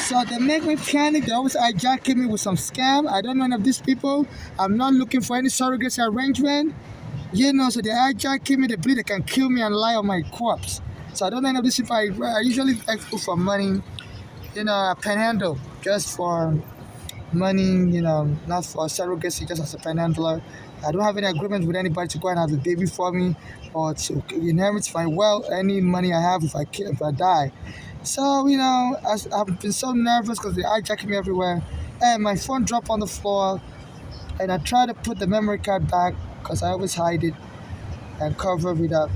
So they make me panic. They always hijacking me with some scam. I don't know any of these people. I'm not looking for any surrogacy arrangement. So they hijacking me. They believe they can kill me and lie on my corpse. So I don't know any of these people. I usually ask people for money. A panhandle just for money. Not for surrogacy, just as a panhandler. I don't have any agreement with anybody to go and have a baby for me or to inherit my wealth, any money I have if I die. So, I've been so nervous because they hijacking me everywhere. And my phone dropped on the floor. And I tried to put the memory card back because I always hide it and cover it up.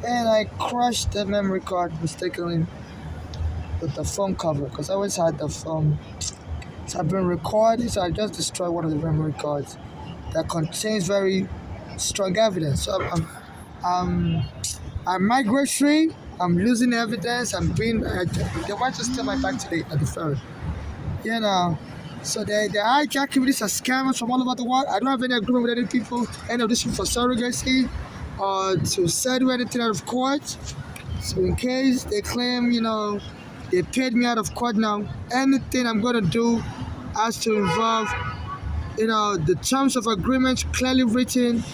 And I crushed the memory card mistakenly with the phone cover because I always had the phone. So I've been recording, so I just destroyed one of the memory cards that contains very strong evidence. So I'm migratory. I'm losing evidence. They want to steal my bag today at the ferry. So they hijacking me. These are scammers from all over the world. I don't have any agreement with any people, any of these people for surrogacy or to settle anything out of court. So in case they claim, they paid me out of court now, anything I'm going to do has to involve, the terms of agreement clearly written.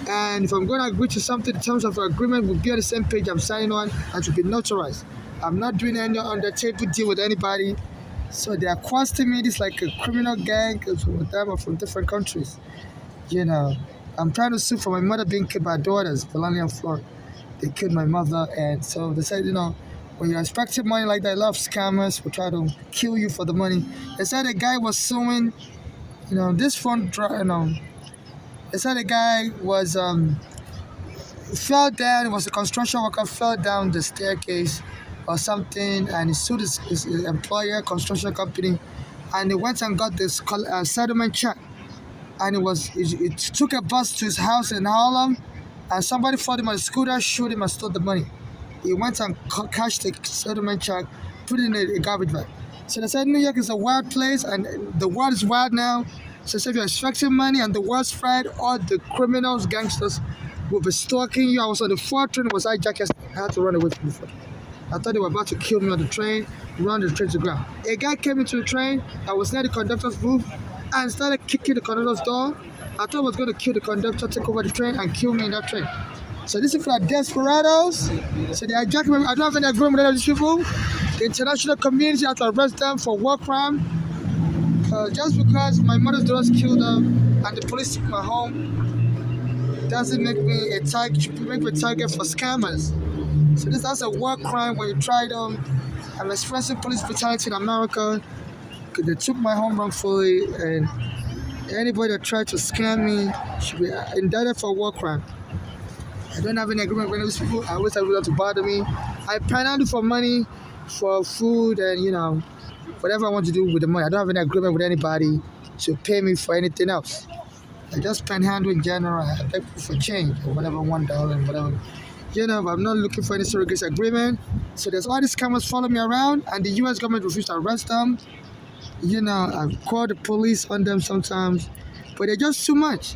And if I'm going to agree to something, the terms of agreement will be on the same page I'm signing on and to be notarized. I'm not doing any on the table deal with anybody. So they are costing me this like a criminal gang with them from different countries. I'm trying to sue for my mother being killed by daughters, Melania and Flor. They killed my mother, and so they said, when you're expecting money like that, a lot of scammers will try to kill you for the money. They said the guy was suing, this phone, they said the guy was, fell down, it was a construction worker, fell down the staircase or something, and he sued his employer, construction company, and he went and got this settlement check. And it took a bus to his house in Harlem, and somebody followed him on a scooter, shoot him, and stole the money. He went and cashed the settlement check, put it in a garbage bag. So they said New York is a wild place, and the world is wild now. So if you're extracting money and the word spread, all the criminals, gangsters will be stalking you. I was on the 4th train, was hijacked. I had to run away from the 4th. I thought they were about to kill me on the train, run the train to the ground. A guy came into the train. I was near the conductor's booth and started kicking the conductor's door. I thought I was going to kill the conductor, take over the train, and kill me in that train. So these people are desperados. So they hijack me. I don't have any agreement with any of these people. The international community has to arrest them for war crime. Just because my mother's daughters killed them and the police took my home doesn't make me a target. Should make me a target for scammers. So that's a war crime when you try them. I'm expressing police brutality in America because they took my home wrongfully, and anybody that tried to scam me should be indicted for war crime. I don't have any agreement with those people. I always have people to bother me. I panhandle for money, for food, and whatever I want to do with the money. I don't have any agreement with anybody to pay me for anything else. I just panhandle in general. I beg people for change or whatever, $1 and whatever. But I'm not looking for any surrogacy agreement. So there's all these scammers following me around, and the U.S. government refused to arrest them. I've called the police on them sometimes, but they're just too much.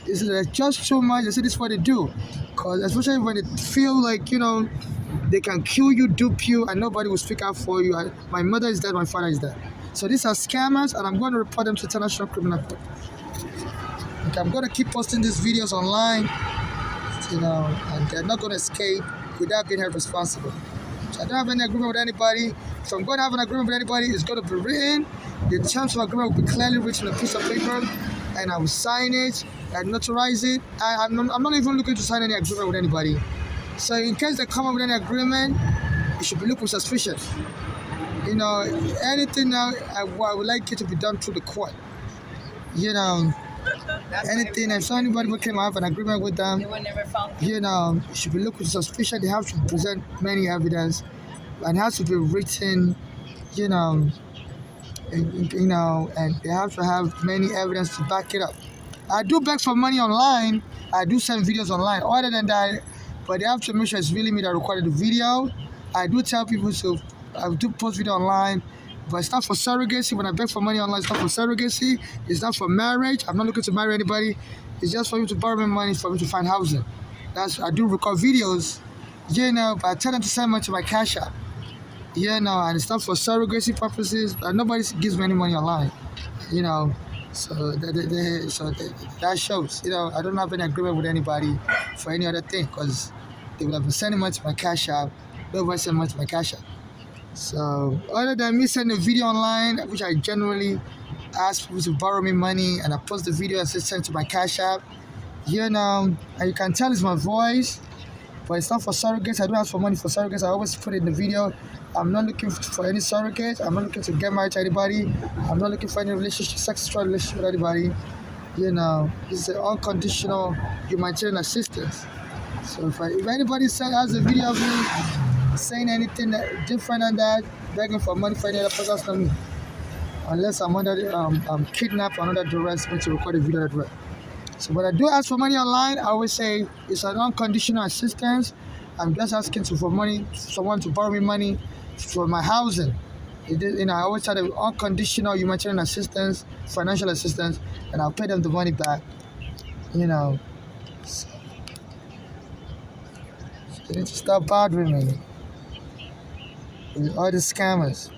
It's just too much. They say this is what they do. Because especially when they feel like, they can kill you, dupe you, and nobody will speak out for you. My mother is dead, my father is dead. So these are scammers, and I'm going to report them to International Criminal Court. Okay, I'm going to keep posting these videos online, and they're not going to escape without being held responsible. So I don't have any agreement with anybody. If I'm going to have an agreement with anybody, it's going to be written. The terms of agreement will be clearly written on a piece of paper, and I will sign it and notarize it. I'm not even looking to sign any agreement with anybody. So in case they come up with any agreement, it should be looked with suspicion. Anything now, I would like it to be done through the court. Anything, if anybody came have an agreement with them, it should be looked with suspicion. They have to present many evidence, and it has to be written, and they have to have many evidence to back it up. I do beg for money online. I do send videos online. Other than that, but they have to make sure it's really me that recorded the video. I do tell people I do post video online, but it's not for surrogacy. When I beg for money online, it's not for surrogacy. It's not for marriage. I'm not looking to marry anybody. It's just for me to borrow me money for me to find housing. I do record videos, but I tell them to send money to my Cash App. Yeah, no, and it's not for surrogacy purposes. Nobody gives me any money online, you know. So that shows, I don't have any agreement with anybody for any other thing because they would have been sending money to my cash app. Nobody send money to my cash app. So other than me sending a video online, which I generally ask people to borrow me money, and I post the video and send to my cash app. And you can tell it's my voice, but it's not for surrogates. I don't ask for money for surrogates. I always put it in the video. I'm not looking for any surrogates. I'm not looking to get married to anybody. I'm not looking for any relationship, sexual relationship with anybody. It's an unconditional humanitarian assistance. So if anybody has a video of me saying anything different than that, begging for money for any other person, that's not me. Unless I'm kidnapped or under duress, me to record a video that way. So when I do ask for money online, I always say it's an unconditional assistance. I'm just asking for money, someone to borrow me money for my housing. I always tell them unconditional humanitarian assistance, financial assistance, and I'll pay them the money back. So they need to stop bothering me with all the scammers.